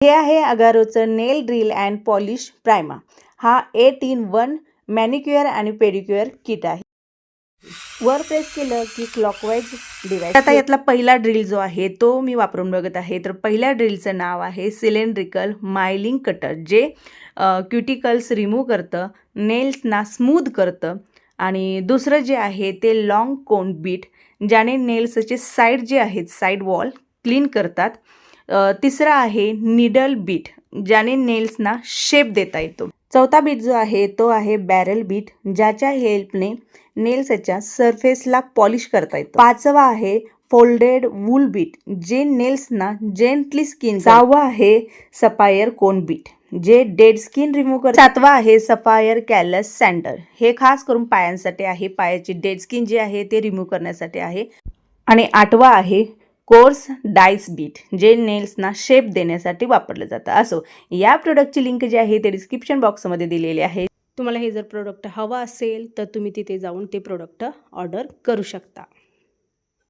हे आहे अगारोचं नेल drill and polish प्रायमा. हा 8 in 1 मॅनिक्युअर आणि पेडिक्युअर किट आहे. वर प्रेस केलं की क्लॉकवाईज डिवाइस. आता यातला पहिला ड्रिल जो आहे तो मी वापरून बघत आहे. तर पहिल्या ड्रिलचं नाव आहे सिलेंड्रिकल मायलिंग कटर, जे क्युटिकल्स रिमूव्ह करतं, नेल्सना स्मूथ करतं. आणि दुसरं जे आहे ते लॉंग कोन बीट, ज्याने नेल्सचे साईड जे आहेत साईड वॉल क्लीन करतात. तिसरा आहे निडल बीट, ज्याने नेल्सना शेप देता येतो. चौथा बीट जो आहे तो आहे बॅरल बीट, ज्याच्या हेल्पने नेल्सच्या सरफेसला पॉलिश करता येतं. पाचवा आहे फोल्डेड वूल बीट, जे नेल्सना जेंटली स्किन. सहावा आहे सफायर कोन बीट, जे डेड स्किन रिमूव्ह करते. सातवा आहे सफायर कॅलस सँडर, हे खास करून पायांसाठी आहे. पायाची डेड स्किन जी आहे ते रिमूव्ह करण्यासाठी आहे. आणि आठवा आहे कोर्स डाइस बीट, जे नेल्सना शेप देण्यासाठी वापरलं जातं. असो, या प्रोडक्टची लिंक जी आहे ते डिस्क्रिप्शन बॉक्समध्ये दिलेली आहे. तुम्हाला हे जर प्रोडक्ट हवं असेल तर तुम्ही तिथे जाऊन ते प्रोडक्ट ऑर्डर करू शकता.